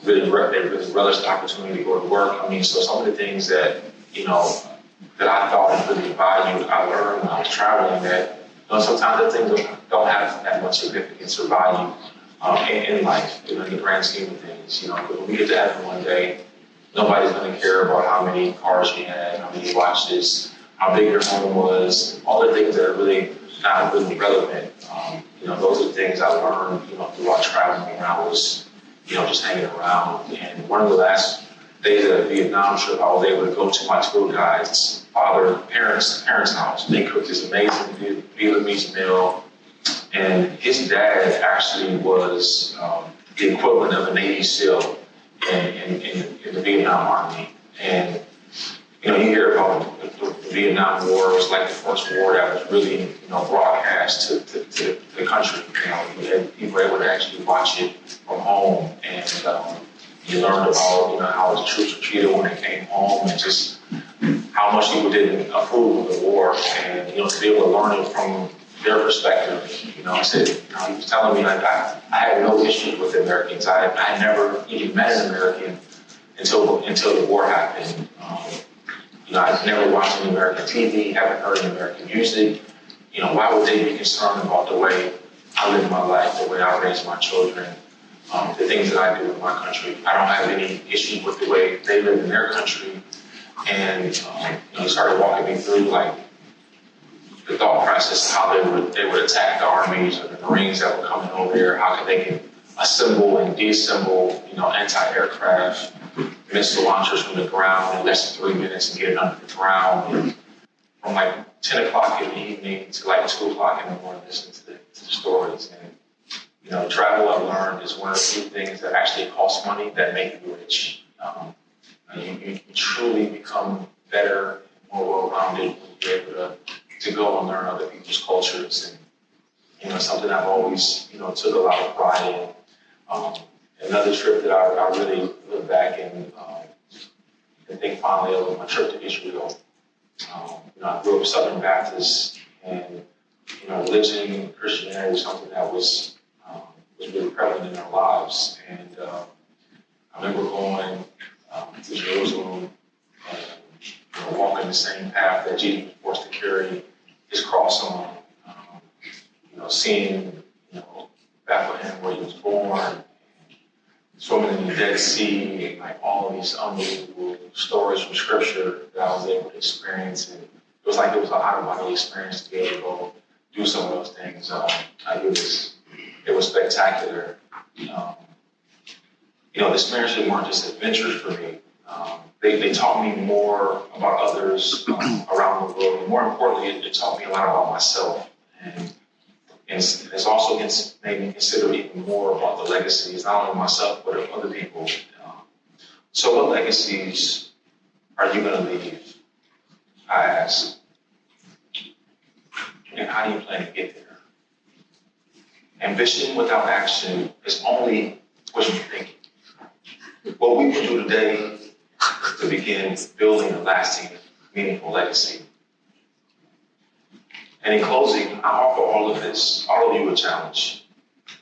really relished the opportunity to go to work. So some of the things that, that I thought and really valued, I learned when I was traveling that, sometimes the things don't have that much significance or value in life, in the grand scheme of things. But when we get to heaven one day, nobody's going to care about how many cars you had, how many watches, how big your home was, all the things that are really not really relevant. Those are the things I learned, throughout traveling when I was, just hanging around. And one of the last days of the Vietnam trip, I was able to go to my tour guide's parents' house. They cooked this amazing Vietnamese meal. And his dad actually was the equivalent of a Navy SEAL in the Vietnam Army. And, you hear about the Vietnam War. It was like the first war that was really, broadcast to the country. People were able to actually watch it from home. And you learned about, how the troops were treated when they came home, and just how much people didn't approve of the war. And, to be able to learn it from their perspective, he was telling me, like, I had no issues with Americans. I had never even met an American until the war happened. I've never watched any American TV, haven't heard any American music. Why would they be concerned about the way I live my life, the way I raise my children, the things that I do in my country? I don't have any issue with the way they live in their country. And he started walking me through, like, the thought process, how they would attack the armies or the Marines that were coming over there, how could they assemble and deassemble, anti-aircraft missile launchers from the ground in less than 3 minutes and get it under the ground. And from like 10 o'clock in the evening to like 2 o'clock in the morning, listening to the stories. And, travel, I've learned, is one of the few things that actually cost money that make you rich. You truly become better, more well-rounded when you're able to go and learn other people's cultures. And, something I've always, took a lot of pride in. Another trip that I really look back and think fondly of was my trip to Israel. I grew up Southern Baptist, and religion, Christianity was something that was really prevalent in our lives. And I remember going to Jerusalem and walking the same path that Jesus was forced to carry his cross on. Seeing Bethlehem where he was born, swimming in the Dead Sea, and like all of these unbelievable stories from Scripture that I was able to experience. And it was like it was an out-of-body experience to be able to go do some of those things. It was spectacular. The experiences weren't just adventures for me. They taught me more about others around the world. And more importantly, it taught me a lot about myself. And it's also made me consider even more about the legacies, not only myself, but of other people. So what legacies are you going to leave? I ask. And how do you plan to get there? Ambition without action is only wishful thinking. What we will do today is to begin building a lasting, meaningful legacy. And in closing, I offer all of you a challenge.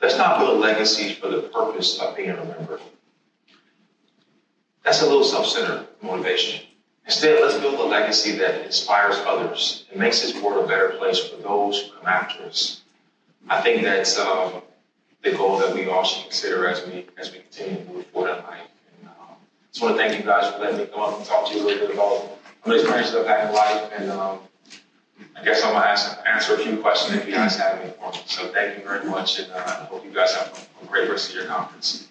Let's not build legacies for the purpose of being remembered. That's a little self-centered motivation. Instead, let's build a legacy that inspires others and makes this world a better place for those who come after us. I think that's the goal that we all should consider as we continue to move forward in life. And I just want to thank you guys for letting me come up and talk to you a little bit about some of the experiences I've had in life. And I guess I'm going to answer a few questions if you guys have any for me. So thank you very much, and I hope you guys have a great rest of your conference.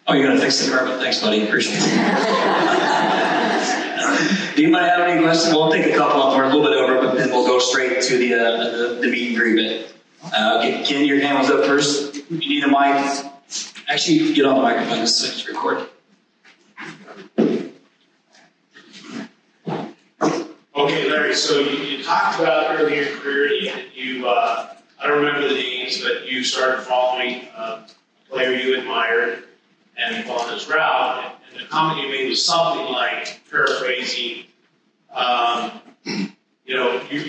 Oh, you're going to fix the carpet? Thanks, buddy. Appreciate it. Do anybody have any questions? We'll take a couple on. We're a little bit over, but then we'll go straight to the meet and greet bit. Ken, your hand was up first. You need a mic. Actually, get on the microphone. This is record. Okay, Larry, so you talked about early in your career, you I don't remember the names, but you started following a player you admired and following his route, and the comment you made was something like, paraphrasing,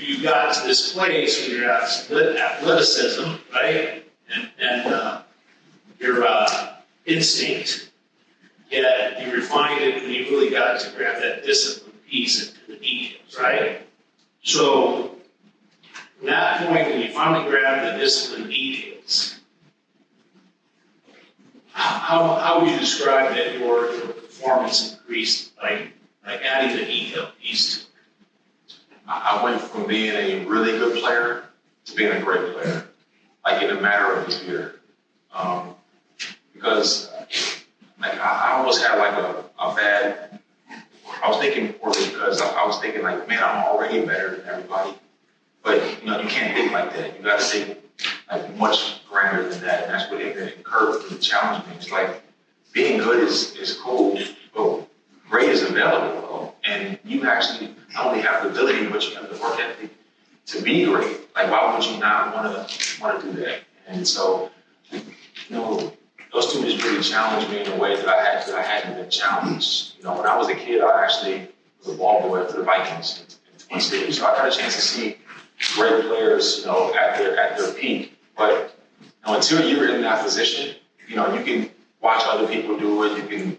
you got to this place where you're at athleticism, right? And your instinct, yet you refined it and you really got to grab that discipline piece into the details, right? So, from that point, when you finally grab the discipline details, how would you describe that your performance increased by adding the detail piece to it? I went from being a really good player to being a great player, like in a matter of a year. Because I almost had like a bad, I was thinking poorly because I was thinking like, man, I'm already better than everybody. But you can't think like that. You got to think like much grander than that. And that's what it encouraged me, challenged me. It's like being good is cool, but great is available. And you actually not only have the ability, but you have the work ethic to be great. Like, why would you not want to do that? And so, those two just really challenged me in a way that I hadn't been challenged. When I was a kid, I actually was a ball boy for the Vikings in Twin Cities. So I got a chance to see great players, at their peak. But until you're in that position, you can watch other people do it. You can,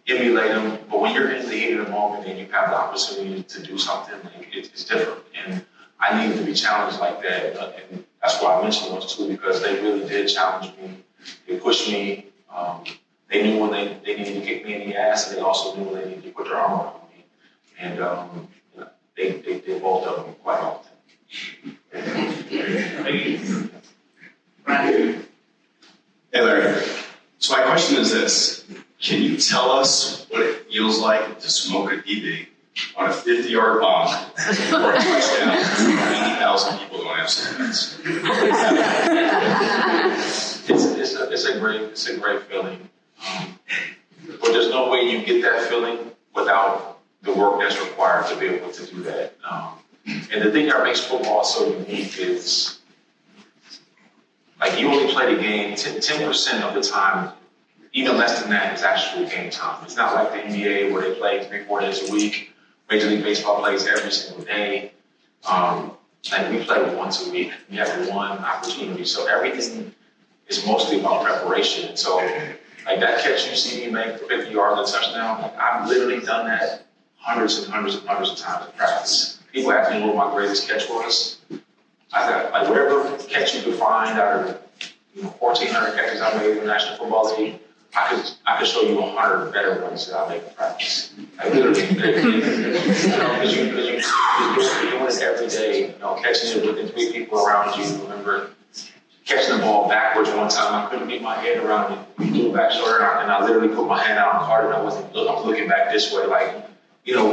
emulate them. But when you're in the heat of the moment and you have the opportunity to do something, it's different. And I needed to be challenged like that. And that's why I mentioned those two, because they really did challenge me. They pushed me. They knew when they needed to kick me in the ass, and they also knew when they needed to put their arm around me. And they did both of them quite often. Hey, Larry. So my question is this. Can you tell us what it feels like to smoke a DB on a 50-yard bomb or a touchdown where 80,000 people don't have cigarettes? It's a great feeling. But there's no way you get that feeling without the work that's required to be able to do that. And the thing that makes football so unique is, like, you only play the game 10% of the time. Even less than that is actually game time. It's not like the NBA where they play 3-4 days a week. Major League Baseball plays every single day. Like, we play once a week. We have one opportunity. So everything is mostly about preparation. So Like that catch you see me make for 50 yards and touchdown, like I've literally done that hundreds and hundreds and hundreds of times in practice. People ask me what my greatest catch was. I got like whatever catch you could find out of 1,400 catches I made in the National Football League. I could show you 100 better ones that I make in practice. Like literally, because you're doing it every day. Catching it within 3 people around you. Remember catching the ball backwards one time, I couldn't get my head around it. We threw it back shorter, and I literally put my hand out on card, and I was looking back this way, like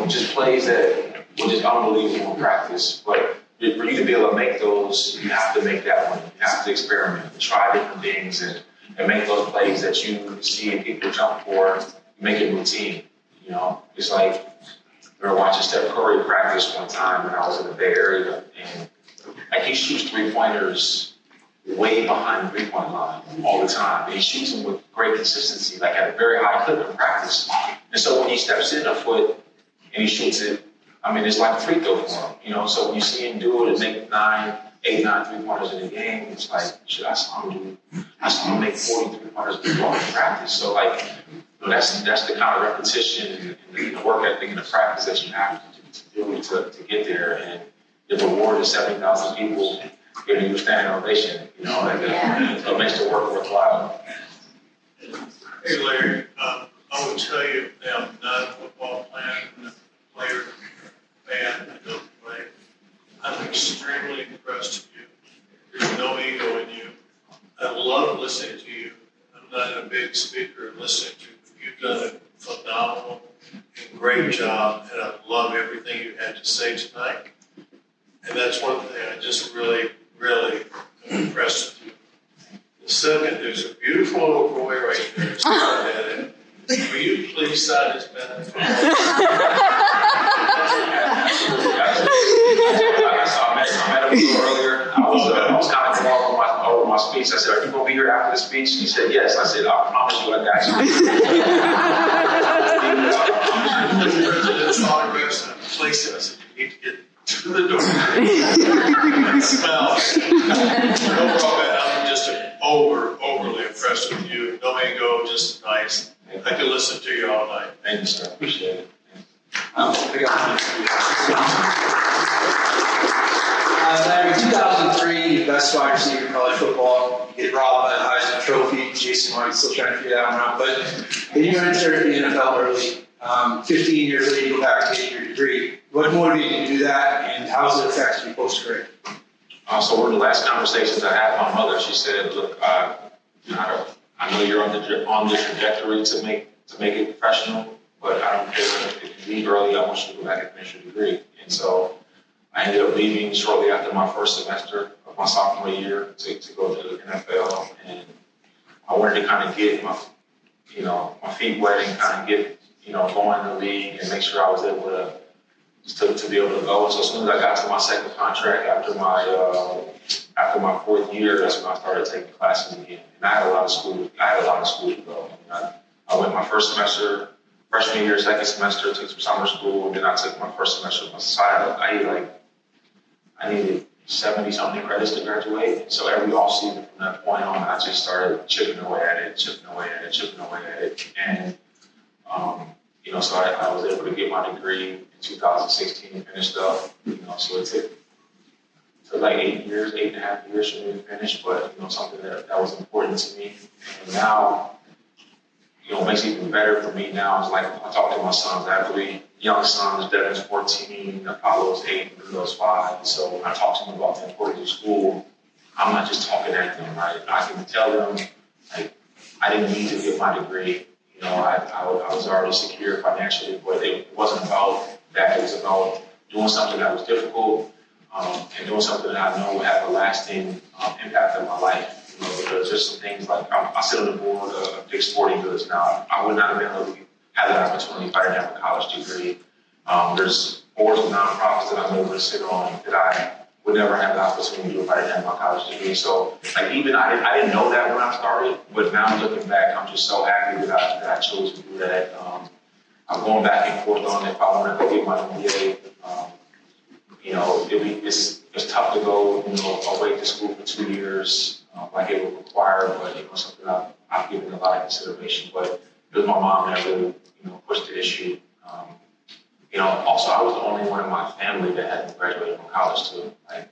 just plays that were just unbelievable in practice. But for you to be able to make those, you have to make that one. You have to experiment, try different things, and make those plays that you see people jump for, make it routine. It's like I remember watching Steph Curry practice one time when I was in the Bay Area, and like he shoots 3-pointers way behind the 3-point line all the time. And he shoots them with great consistency, like at a very high clip in practice. And so when he steps in a foot and he shoots it, it's like a free throw for him. So when you see him do it and make 8, 9 3-pointers in a game, it's like, shit, I saw him make 40 3-pointers in practice. So like, that's the kind of repetition and the work ethic and the practice that you have to do to get there. And the reward is 70,000 people giving you a standing ovation. It makes the work worthwhile. Hey Larry, I will tell you, I'm not a football player, fan, I don't play. I'm extremely impressed with you. There's no ego in you. I love listening to you. I'm not a big speaker and listening to you, but you've done a phenomenal and great job, and I love everything you had to say tonight. And that's one thing I just really, really am impressed with you. The second, there's a beautiful little boy right there. Will you please sign his benefit? I met him earlier. I was kind of going over my speech. I said, "Are you going to be here after the speech?" He said, "Yes." I said, "I promise you, I got President's autographs and places. I said, "You need to get to the door." It smells. No problem. I'm just overly impressed with you. No ego, just nice. I could listen to you all night. Thank you, sir. Appreciate it. Larry, 2003, best wide receiver in college football. You get robbed by the Heisman Trophy. Jason White's still trying to figure that one out. But then you entered the NFL early. 15 years later, you go back to get your degree. What motivated you to do that, and how has it affected you post-career? So one of the last conversations I had with my mother, she said, "Look, I know you're on the trajectory to make it professional, but I don't care if you leave early. I want you to go back and finish your degree." And so I ended up leaving shortly after my first semester of my sophomore year to go to the NFL, and I wanted to kind of get my feet wet and kind of get going in the league and make sure I was able to be able to go. And so as soon as I got to my second contract after my 4th year, that's when I started taking classes again. And I had a lot of school to go. I went my first semester, freshman year, second semester, took some summer school, and then I took my first semester of my society. I needed 70-something credits to graduate. So every off season from that point on, I just started chipping away at it. And, so I was able to get my degree in 2016 and finished up. So it took like 8.5 years for me to finish, but, something that was important to me. And now, what makes it even better for me now is like I talk to my sons. I have 3 young sons. Devin's 14, Apollo's 8, and Bruno's 5. So when I talk to them about the importance of school, I'm not just talking at them, right? I can tell them, like, I didn't need to get my degree. I was already secure financially, but it wasn't about that. It was about doing something that was difficult and doing something that I know would have a lasting impact on my life. Because there's some things like I sit on the board of Dick's Sporting Goods now. I would not have been able to have that opportunity if I didn't have a college degree. There's boards of nonprofits that I'm able to sit on that I would never have the opportunity to do if I didn't have my college degree. So, like, even I didn't know that when I started, but now looking back, I'm just so happy that I chose to do that. I'm going back and forth on if I want to go get my MBA. It's tough to go, away to school for 2 years, like it would require, but something I I've given a lot of consideration, but it was my mom that really, pushed the issue. Also, I was the only one in my family that hadn't graduated from college too, like,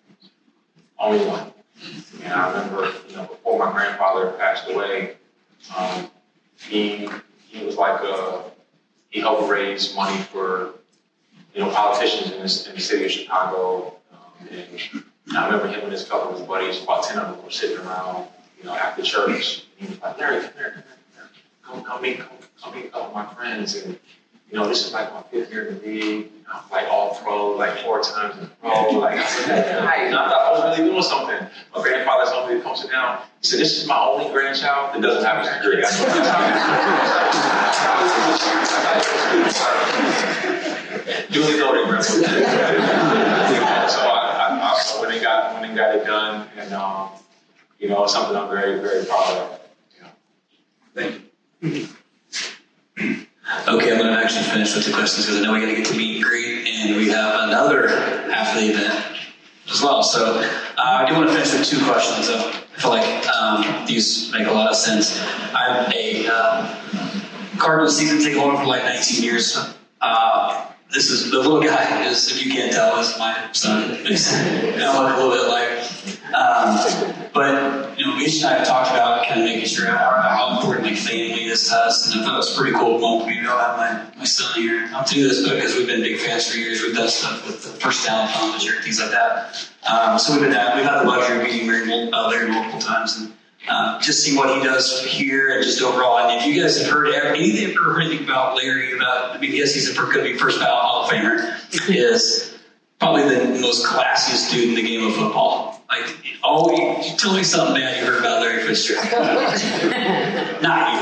only one. And I remember, before my grandfather passed away, he was like he helped raise money for, politicians in the city of Chicago. And I remember him and his couple of his buddies, about 10 of them were sitting around, after church. And he was like, Larry, come here. Come meet a couple of my friends. And, this is like my 5th year in the league. I'm like all pro, like 4 times in a row. Like, I said, that guy, I thought I was really doing something. My grandfather told me to come sit down. He said, this is my only grandchild that doesn't have a degree. Duly noted, grandpa. So I went and got it done. And, it's something I'm very, very proud of. Thank you. Okay, I'm going to actually finish with the questions because I know we got to get to meet and greet, and we have another half of the event as well. So I do want to finish with 2 questions. I feel like these make a lot of sense. I'm a Cardinals season ticket holder for like 19 years. This is the little guy, if you can't tell, is my son. I look a little bit like. But Mitch and I have talked about kind of making sure how important like family is to us, and I thought it was a pretty cool moment. Maybe I'll have my son here. I'm to do this because we've been big fans for years. We've done stuff with the First Down Fund this year, things like that. So we've had the luxury of meeting Larry multiple times, and just seeing what he does here and just overall. And if you guys have heard anything about Larry, yes, he's could be first ballot Hall of Famer, is probably the most classiest dude in the game of football. Like, you tell me something bad you heard about Larry Fitzgerald. Not you.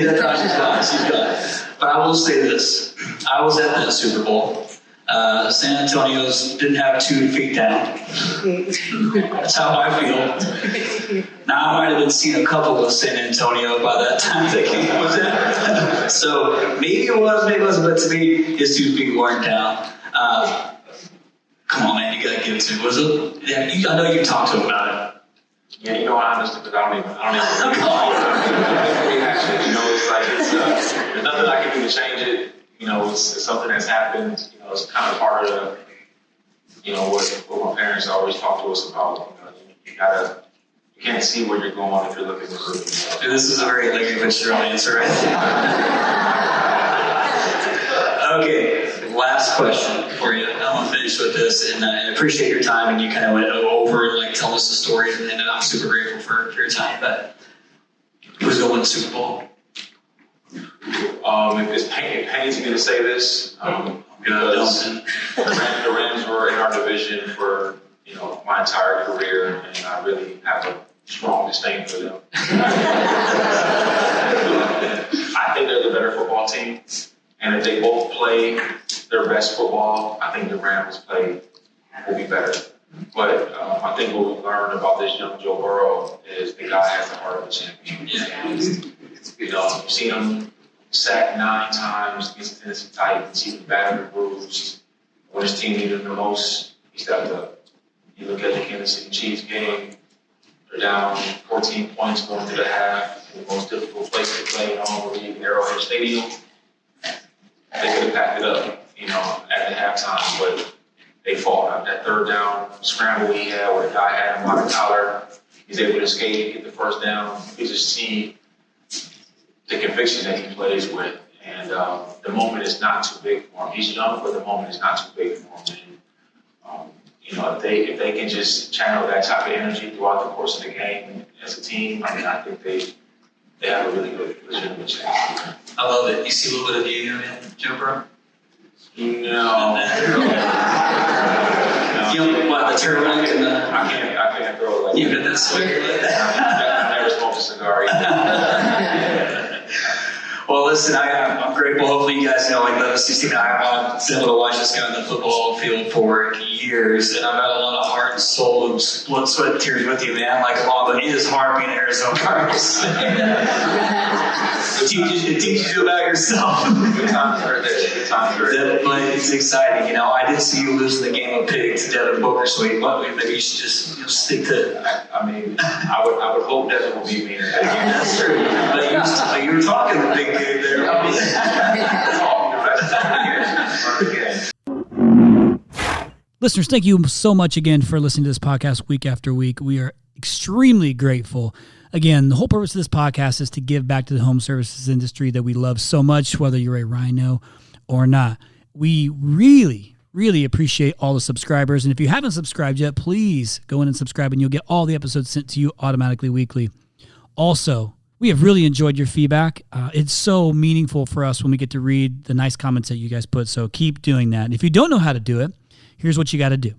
Natasha's gone. She's gone. But I will say this. I was at that Super Bowl. San Antonio's didn't have 2 feet down. That's how I feel. Now, I might have been seeing a couple of San Antonio by that time the game was in. So maybe it was, maybe it wasn't, but to me, his 2 feet weren't down. Come on, man, you gotta give it to him. Was it? Yeah, I know you talked to him about it. Yeah, honestly, because I don't even reaction. It's like there's nothing I can do to change it. It's something that's happened. It's kind of part of what my parents always talk to us about. You can't see where you're going if you're looking at the group. This is a very Larry Fitzgerald answer, right? Okay, last question for you. I'm gonna finish with this, and I appreciate your time. And you kind of went over and tell us the story, and I'm super grateful for your time. But who's going to win the Super Bowl? It pains me to say this because the Rams were in our division for my entire career, and I really have a strong disdain for them. I think they're the better football team, and if they both play their best football, I think the Rams will be better. But I think what we learned about this young Joe Burrow is the guy has the heart of a champion. You've seen him sacked 9 times against the Tennessee Titans. He was battered and bruised. When his team needed him the most, he stepped up. You look at the Kansas City Chiefs game, they're down 14 points going into the half, the most difficult place to play in all the league, Arrowhead Stadium. They could have packed it up, at the halftime, but they fought. That 3rd down scramble he had where the guy had him by the collar, he's able to escape, get the 1st down. You just see the conviction that he plays with, and the moment is not too big for him. He's young, but the moment is not too big for him. And, if they can just channel that type of energy throughout the course of the game as a team, I think they have a really good legitimate chance. I love it. You see a little bit of you in Joe Burrow? No. What, the turtleneck and the... I can't throw it like you got that swagger like that? I never smoked a cigar either. Well, listen, I'm grateful. Hopefully, you guys know, like, the 16 I've been able to watch this guy on the football field for years, and I've had a lot of heart and soul and blood, sweat, and tears with you, man. Like, but it is hard being an Arizona Cardinals. It teaches you about yourself. Good times right there. Good times right there. But it's exciting, I did see you losing the game of pig to Devin Booker, so maybe you should just stick to. I I mean, I would hope Devin will beat me in that game. That's true. But you were talking the big game there. Listeners, thank you so much again for listening to this podcast week after week. We are extremely grateful. Again, the whole purpose of this podcast is to give back to the home services industry that we love so much, whether you're a Rhino or not. We really appreciate all the subscribers. And if you haven't subscribed yet, please go in and subscribe and you'll get all the episodes sent to you automatically weekly. Also, we have really enjoyed your feedback. It's so meaningful for us when we get to read the nice comments that you guys put. So keep doing that. And if you don't know how to do it, here's what you got to do.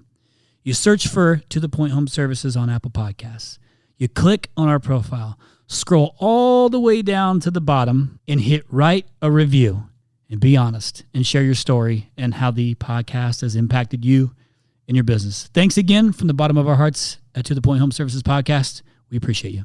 You search for To The Point Home Services on Apple Podcasts. You click on our profile, scroll all the way down to the bottom, and hit write a review. And be honest and share your story and how the podcast has impacted you and your business. Thanks again from the bottom of our hearts at To The Point Home Services Podcast. We appreciate you.